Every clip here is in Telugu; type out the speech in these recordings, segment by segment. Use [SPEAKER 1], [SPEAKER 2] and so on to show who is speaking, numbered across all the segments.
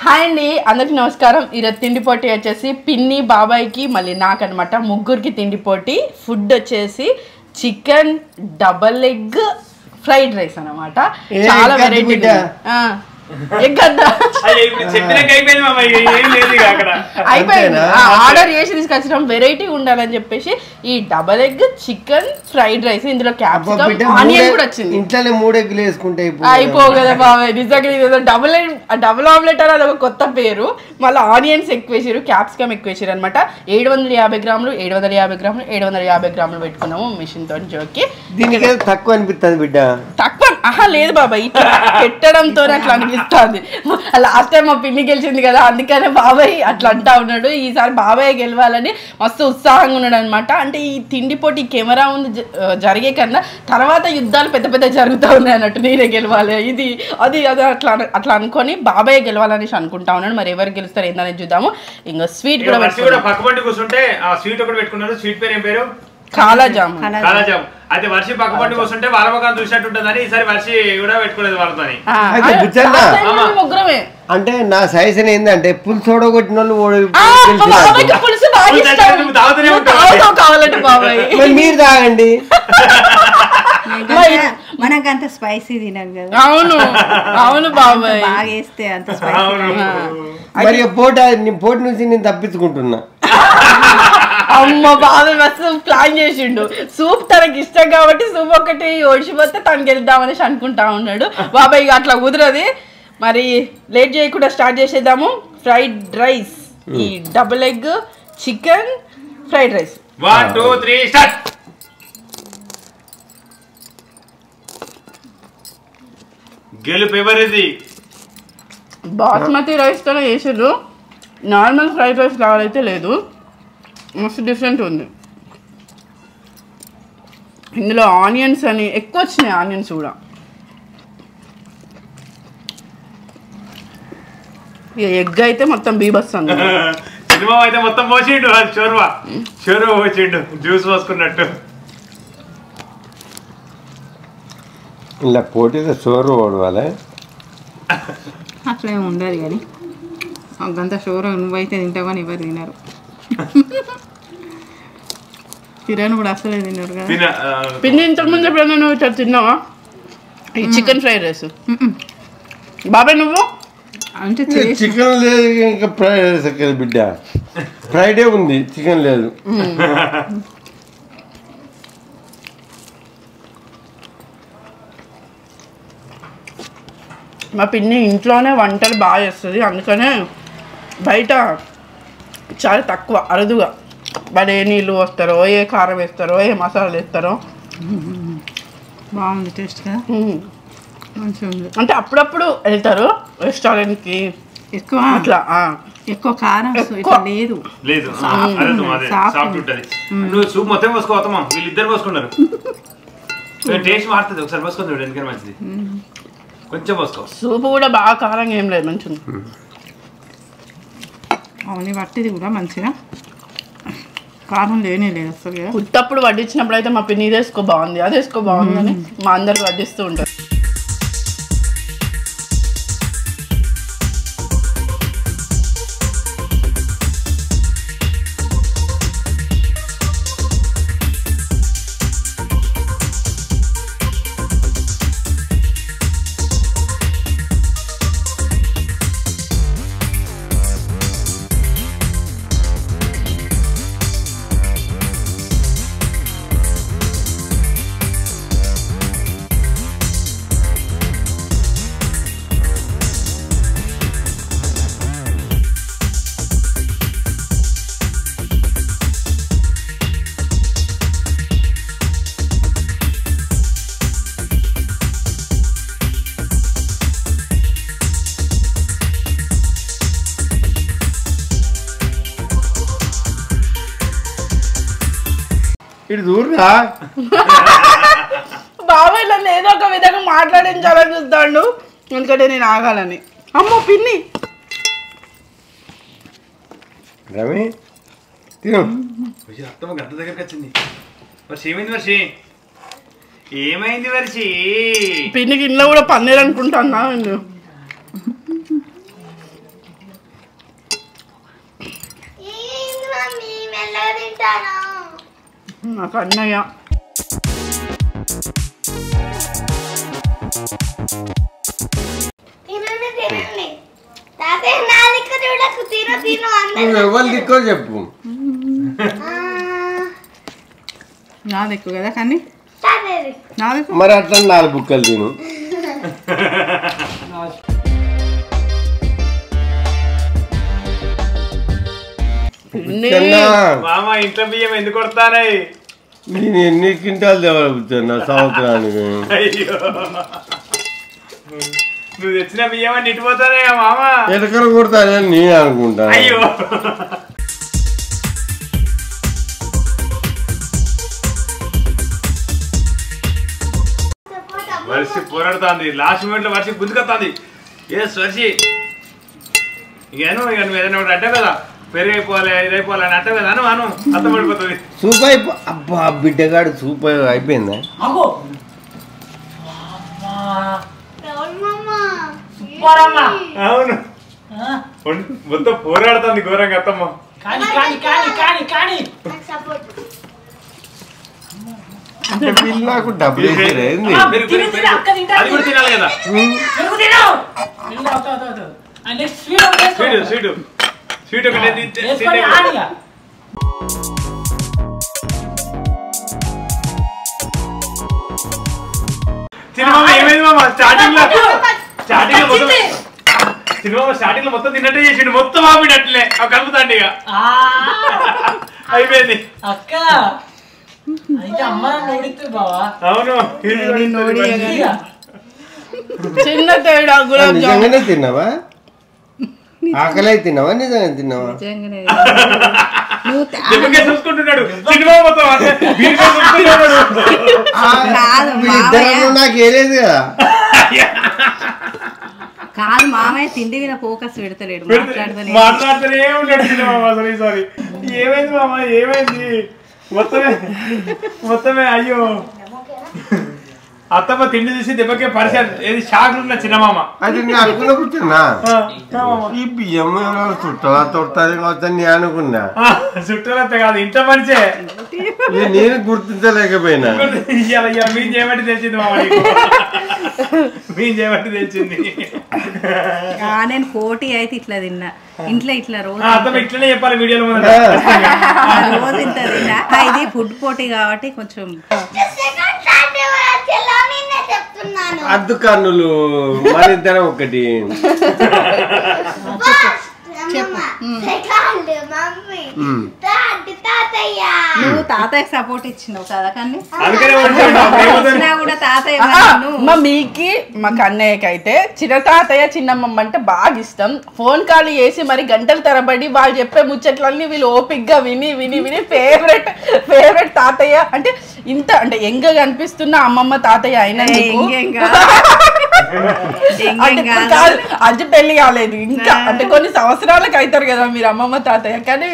[SPEAKER 1] హాయ్ అండి, అందరికి నమస్కారం. ఈరోజు తిండి పోటీ వచ్చేసి పిన్ని బాబాయ్కి మళ్ళీ నాకు అనమాట, ముగ్గురికి తిండి పోటీ. ఫుడ్ వచ్చేసి chicken double egg fried rice అనమాట. చాలా వెరైటీ. ఆర్డర్ చేసి తీసుకొచ్చినాం, వెరైటీ ఉండాలని చెప్పేసి. ఈ double egg chicken fried rice, ఇందులో క్యాప్సికమ్ ఆనియన్ కూడా వచ్చింది.
[SPEAKER 2] ఇంట్లో 3 ఎగ్గులు వేసుకుంటే
[SPEAKER 1] అయిపో కదా బాబాయ్. నిజంగా డబుల్ ఆమ్లెట్ అని అదొక కొత్త పేరు. మళ్ళీ ఆనియన్స్ ఎక్కువ వేసారు, క్యాప్సికమ్ ఎక్కువ వేసారు అనమాట. 750 గ్రాములు 750 గ్రాములు 750 గ్రాములు పెట్టుకున్నాము మిషన్ తో జోకి.
[SPEAKER 2] దీనికి తక్కువ అనిపిస్తుంది బిడ్డ.
[SPEAKER 1] తక్కువ లేదు బాబాయ్, పెట్టడంతో అట్లా అనిపిస్తుంది. లాస్ట్ టైం మా పిన్ని గెలిచింది కదా, అందుకనే బాబాయ్ అట్లా అంటా ఉన్నాడు. ఈసారి బాబాయ్ గెలవాలని మస్తు ఉత్సాహంగా ఉన్నాడు అనమాట. అంటే ఈ తిండి పోటీ కెమెరా ఉంది జరిగే కన్నా తర్వాత యుద్ధాలు పెద్ద పెద్ద జరుగుతూ ఉన్నాయి అన్నట్టు. నేనే గెలవాలి, ఇది అది అది అట్లా అట్లా అనుకొని బాబాయ్ గెలవాలనేసి అనుకుంటా ఉన్నాడు. మరి ఎవరు గెలుస్తారు ఏందని చూద్దాము. ఇంకా స్వీట్ కూడా
[SPEAKER 3] కూర్చుంటే ఆ స్వీట్ ఒకటి పెట్టుకున్నారు. స్వీట్ పేరు ఏం పేరు?
[SPEAKER 1] కాలాజామ్.
[SPEAKER 3] అయితే వర్షి పక్క పట్టి కూర్చుంటే వాళ్ళ ముఖం చూసినట్టు ఉంటుందని ఈసారి వర్షి కూడా పెట్టుకోలేదు వాళ్ళతో.
[SPEAKER 1] ముగ్గురమే.
[SPEAKER 2] అంటే నా సజెషన్ ఏంటంటే పులుసు ఓడగొట్టిన వాళ్ళు మీరు తాగండి.
[SPEAKER 4] మనకంత స్పైసీ తినదు కదా.
[SPEAKER 1] అవును అవును బాబాయ్,
[SPEAKER 4] బాగా వేస్తే అంత స్పైసీ.
[SPEAKER 2] మరి పోటీ నుంచి నేను తప్పించుకుంటున్నా.
[SPEAKER 1] అమ్మ బాబాయ్ మస్తు ప్లాన్ చేసిండు. సూప్ తనకి ఇష్టం కాబట్టి సూప్ ఒకటి ఓడిచిపోతే తనకి వెళ్దామనేసి అనుకుంటా ఉన్నాడు బాబాయ్. అట్లా కుదరది. మరి లేట్ చేయకుండా స్టార్ట్ చేసేద్దాము. ఫ్రైడ్ రైస్, ఈ double egg chicken fried rice.
[SPEAKER 3] 1 2 3 start. గెలుపు ఎవరిది?
[SPEAKER 1] బాస్మతి రైస్ తోనే చేసారు. నార్మల్ ఫ్రైడ్ రైస్ లాగైతే లేదు, మస్తు డిఫరెంట్ ఉంది. ఇందులో ఆనియన్స్ అని ఎక్కువ వచ్చినాయి. ఆనియన్స్ కూడా ఎగ్ అయితే మొత్తం బీబస్తుంది.
[SPEAKER 3] సినిమా అయితే మొత్తం పోసిండు. చోరువా పోసిండు, జ్యూస్ పోసుకున్నట్టు.
[SPEAKER 2] ఇలా పోటీతో షోరు ఓడవాలి
[SPEAKER 4] అట్లా ఏమి ఉండదు కానీ అంత షోరు నువ్వైతే తింటావు కానీ ఎవరు తినరు. కిరణ్ కూడా అసలే తిన్నాడు కదా.
[SPEAKER 1] పిన్ని ఇంతకుముందు ఎప్పుడైనా నువ్వు ఇట్లా తిన్నావా ఈ చికెన్ ఫ్రైడ్ రైస్? బాబాయ్ నువ్వు?
[SPEAKER 4] అంటే
[SPEAKER 2] చికెన్ లేదు, ఇంకా ఫ్రైడ్ రైస్ ఎక్కడ బిడ్డ? ఫ్రైడే ఉంది, చికెన్ లేదు.
[SPEAKER 1] మా పిన్ని ఇంట్లోనే వంటలు బాగా చేస్తుంది, అందుకనే బయట చాలా తక్కువ, అరుదుగా. మరి ఏ నీళ్ళు వస్తారో, ఏ కారం వేస్తారో, ఏ మసాలాలు వేస్తారో.
[SPEAKER 4] బాగుంది టేస్ట్గా, మంచిగా ఉంది.
[SPEAKER 1] అంటే అప్పుడప్పుడు వెళ్తారు రెస్టారెంట్కి
[SPEAKER 4] ఎక్కువ
[SPEAKER 1] అట్లా.
[SPEAKER 4] ఎక్కువ కారం లేదు.
[SPEAKER 3] నువ్వు సూప్ మొత్తం పోసుకోవతామా? వీళ్ళిద్దరు పోసుకున్నారు. టేస్ట్ మారుతుంది, ఒకసారి పోసుకొని చూడు ఎందుకని మంచిది. కొంచెం పోసుకో.
[SPEAKER 1] సూప్ కూడా బాగా కారంగా ఏం లేదు, మంచిది.
[SPEAKER 4] అవును, పట్టిది కూడా మంచిగా కారం లేనే లేదు అసలు.
[SPEAKER 1] ఉత్తప్పుడు వడ్డించినప్పుడు అయితే మా పిన్ని ఇది వేసుకో బాగుంది, అది వేసుకో బాగుంది అని మా అందరికి వడ్డిస్తూ ఉంటారు.
[SPEAKER 2] ఇటు దూరుగా
[SPEAKER 1] బాబాయ్ నన్ను ఏదో ఒక విధంగా మాట్లాడించాలని చూస్తాడు, ఎందుకంటే నేను ఆగాలని. అమ్మో పిన్ని
[SPEAKER 2] రవి తిను.
[SPEAKER 3] అత్తమ్మ గంట దగ్గరికి వచ్చింది. వర్షి ఏమైంది? వర్షి ఏమైంది? వర్షి
[SPEAKER 1] పిన్నికి ఇంట్లో కూడా పన్నీర్ అనుకుంటున్నా.
[SPEAKER 4] నాకు అన్నయ్య
[SPEAKER 2] నువ్వు ఎవరు దిక్కో చెప్పు.
[SPEAKER 4] నా దిక్కు కదా కానీ నా దిక్కు
[SPEAKER 2] మరి అట్లా 4 బుక్కలు తిను.
[SPEAKER 3] మామ ఇంట్లో బియ్యం ఎందుకు కొడతానే?
[SPEAKER 2] నేను ఎన్ని క్వింటాలు తేవాలన్నా సంవత్సరానికి?
[SPEAKER 3] అయ్యో నువ్వు తెచ్చిన బియ్యం అని ఇటుపోతానే మామ.
[SPEAKER 2] ఎడకలు కొడతానని నేను అనుకుంటాను.
[SPEAKER 3] అయ్యో వర్షి పోరాడుతుంది. లాస్ట్ మూమెంట్ లో వర్షి గుంజుకొస్తుంది. వర్షి ఇక నువ్వు ఏదైనా ఒకటి అంటే కదా పెరిగైపోవాలి ఇదైపోవాలి అని అంటే కదా అను అర్థపడిపోతుంది.
[SPEAKER 2] సూప్ అబ్బా బిడ్డగాడు సూప్ అయిపోయిందా?
[SPEAKER 3] అవును మొత్తం పోరాడుతుంది ఘోరంగా అత్తమ్మ.
[SPEAKER 2] వీళ్ళు నాకు డబ్బులు ఇచ్చారు ఏంది?
[SPEAKER 3] అది కూడా తినాలి కదా. స్వీట్ ఒకటి సినిమా ఏమైంది మామ? స్టార్టింగ్ లో మొత్తం తిన్నట్టే చేసిండు. మొత్తం ఆపినట్లే కలుపుతాండి ఇక అయిపోయింది.
[SPEAKER 5] అక్క అయితే అమ్మ నోడితే బావా.
[SPEAKER 3] అవును
[SPEAKER 1] చిన్న తేడా గులాబ్ జామున్.
[SPEAKER 2] నిజంగానే తిన్నావా? ఆకలి అయితే తిన్నావా? నిజంగా తిన్నావా?
[SPEAKER 4] నిజంగానే
[SPEAKER 3] చూసుకుంటున్నాడు సినిమా మొత్తం చూసుకుంటున్నాడు.
[SPEAKER 2] ఇద్దరు నాకు ఏలేదు కదా.
[SPEAKER 4] కాదు మామయ్య తిండి మీద ఫోకస్ పెడతలేడు,
[SPEAKER 3] మాట్లాడుతూనే ఉన్నాడు సినిమా. అసలు ఈసారి ఏమైంది మామ? ఏమైంది? మొత్తమే అయ్యో అత్తమ్మ తిండి చూసి దెబ్బకే పరిచయం ఏది షాక్ ఉన్న చిన్నమామ.
[SPEAKER 2] అది నేను అనుకున్న కూర్చున్నా ఈ బియ్యం చుట్టాలా తొడతాది కావచ్చు నేను అనుకున్నా.
[SPEAKER 3] చుట్టాలంతా కాదు ఇంట్లో మనిషే.
[SPEAKER 2] నేను గుర్తించలేకపోయినా.
[SPEAKER 3] మేము చేయబట్టి తెలిసింది మామ. మేము చేయబట్టి తెలిసింది.
[SPEAKER 4] నేను కోటి అయితే ఇట్లా తిన్నా ఇంట్లో ఇట్లా రోజు
[SPEAKER 3] అత్తమ్మ ఇట్లనే చెప్పాలి వీడియోలో.
[SPEAKER 4] రోజు ఇంత తిన్నా. ఇది ఫుడ్ పోటీ కాబట్టి కొంచెం
[SPEAKER 2] అద్దు కన్నులు మన ఇద్దరం ఒకటి.
[SPEAKER 4] నువ్వు తాతయ్యకి సపోర్ట్ ఇచ్చినావు కదా కానీ కూడా తాతయ్య
[SPEAKER 1] మా మీకి మా కన్నయ్యకి అయితే చిన్న తాతయ్య చిన్నమ్మ అంటే బాగా ఇష్టం. ఫోన్ కాల్ చేసి మరి గంటల తరబడి వాళ్ళు చెప్పే ముచ్చట్లన్నీ వీళ్ళు ఓపిక్గా విని విని విని ఫేవరెట్ తాతయ్య అంటే ఇంత అంటే ఎంగ కనిపిస్తున్న అమ్మమ్మ తాతయ్య అయినా అది పెళ్లి కాలేదు ఇంకా అంటే కొన్ని సంవత్సరాలకు అవుతారు కదా మీరు అమ్మమ్మ తాతయ్య. కానీ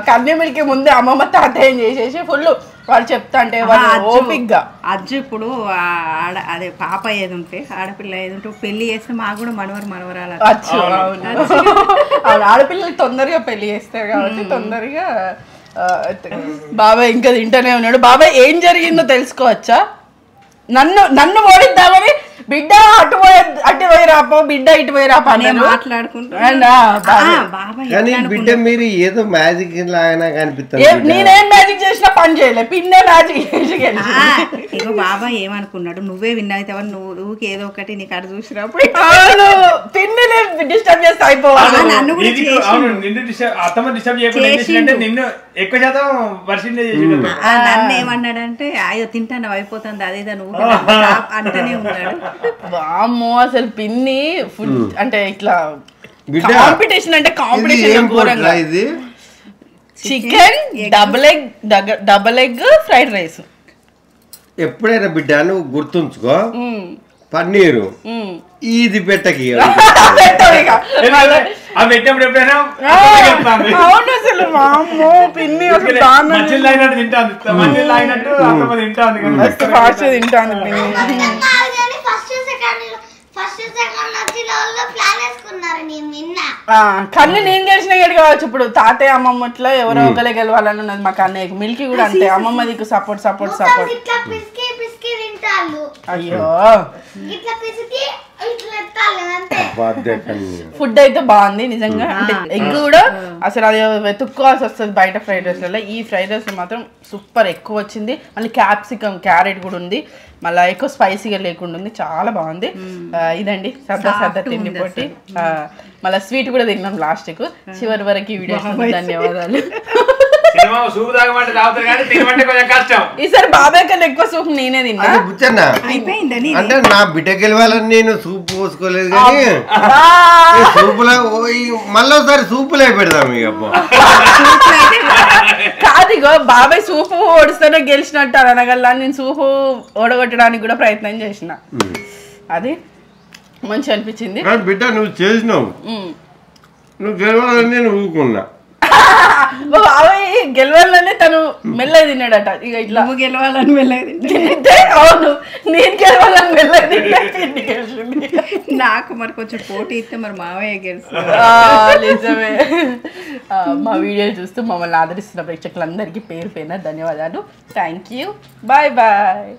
[SPEAKER 1] కన్యమిడికి ముందే అమ్మమ్మ తాతయ్య చేసేసి ఫుల్ వాళ్ళు చెప్తా అంటే ఓపిక్గా.
[SPEAKER 4] అజ్జు ఇప్పుడు అదే పాప ఏది ఉంటే ఆడపిల్ల ఏది ఉంటే పెళ్లి చేస్తే మాకు కూడా మనవరాలు
[SPEAKER 1] వచ్చు. అవును ఆడపిల్లలు తొందరగా పెళ్లి చేస్తారు కాబట్టి తొందరగా. బాబాయ్ ఇంకా తింటూనే ఉన్నాడు. బాబాయ్ ఏం జరిగిందో తెలుసుకోవచ్చా? నన్ను ఓడిద్దామని బిడ్డ అటు పోయి రాపో బిడ్డ ఇటు పోయి రాపో
[SPEAKER 4] మాట్లాడుకుంటా.
[SPEAKER 2] బిడ్డ మీరు ఏదో మ్యాజిక్ లాగా కనిపిస్తుంది.
[SPEAKER 1] నేనేం మ్యాజిక్ చేసినా పని చేయలే. పిన్నే మ్యాజిక్ చేసి
[SPEAKER 4] ఇగో బాబా ఏమనుకున్నాడు నువ్వే విన్నావు నువ్వుకి ఏదో ఒకటి నీకు అక్కడ చూసినప్పుడు
[SPEAKER 1] పిన్ని డిస్టర్బ్ చేస్తే అయిపోవాలి.
[SPEAKER 4] నన్ను నన్ను ఏమన్నాడంటే అయ్యో తింటాను అయిపోతుంది అదేదా నువ్వు అంటనే ఉన్నాడు.
[SPEAKER 1] వామ్మో అసలు పిన్ని ఫుడ్ అంటే ఇట్లా కాంపిటీషన్ అంటే కాంపిటీషన్ ఘోరంగా. Chicken double egg fried rice.
[SPEAKER 2] ఎప్పుడైనా బిడ్డ నువ్వు గుర్తుంచుకో పన్నీరు ఇది పెట్టకి
[SPEAKER 1] అవును అసలు వామ్మో పిన్ని ఫాస్ట్ తింటాను పిన్ని. కన్ను నేను గెలిచిన గడి కావచ్చు. ఇప్పుడు తాతయ్య అమ్మమ్మ ఇట్లా ఎవరో ఒకరే గెలవాలని ఉన్నది మా కన్నయ్యకి. మిల్కీ కూడా అంతే, అమ్మమ్మ దిక్కు సపోర్ట్. అయ్యో ఫుడ్ అయితే బాగుంది నిజంగా. అంటే ఎగ్ కూడా అసలు అది వెతుక్కోవాల్సి వస్తుంది బయట ఫ్రైడ్ రైస్లలో. ఈ ఫ్రైడ్ రైస్ మాత్రం సూపర్ ఎక్కువ వచ్చింది. మళ్ళీ క్యాప్సికమ్ క్యారెట్ కూడా ఉంది, మళ్ళీ ఎక్కువ స్పైసీగా లేకుండా ఉంది, చాలా బాగుంది. ఇదండి సరదా తిండి పోటీ. మళ్ళీ స్వీట్ కూడా తిన్నాం లాస్ట్కు. చివరి వరకు ఈ వీడియో ధన్యవాదాలు. ఈసారి బాబాయ్ కన్నా ఎక్కువ సూప్ నేనే తిన్నా.
[SPEAKER 2] అంటే నా బిడ్డ గెలవాలని నేను సూప్ పోసుకోలేదు కానీ సూపులో మళ్ళీ ఒకసారి సూపులే పెడదాం. ఇక
[SPEAKER 1] కాదు ఇగో బాబాయ్ సూపు ఓడిస్తేనే గెలిచినట్టు అనగల. నేను సూపు ఓడగొట్టడానికి కూడా ప్రయత్నం చేసిన, అది మంచి అనిపించింది.
[SPEAKER 2] బిడ్డ నువ్వు చేసినావు, నువ్వు గెలవాలని నేను ఊరుకున్నా.
[SPEAKER 1] బాబాయ్ గెలవాలనే తను మెల్లగా తిన్నాడట. ఇక ఇట్లా
[SPEAKER 4] గెలవాలని మెల్లగా
[SPEAKER 1] తింటే అవును, నేను గెలవాలని మెల్లగా తింటే గెలిచింది.
[SPEAKER 4] నాకు మరి కొంచెం పోటీ ఇస్తే మరి మావయ్య గెలుస్తుంది.
[SPEAKER 1] నిజమే. మా వీడియో చూస్తూ మమ్మల్ని ఆదరిస్తున్న ప్రేక్షకులందరికీ పేరు పేరున ధన్యవాదాలు. Thank you. Bye bye.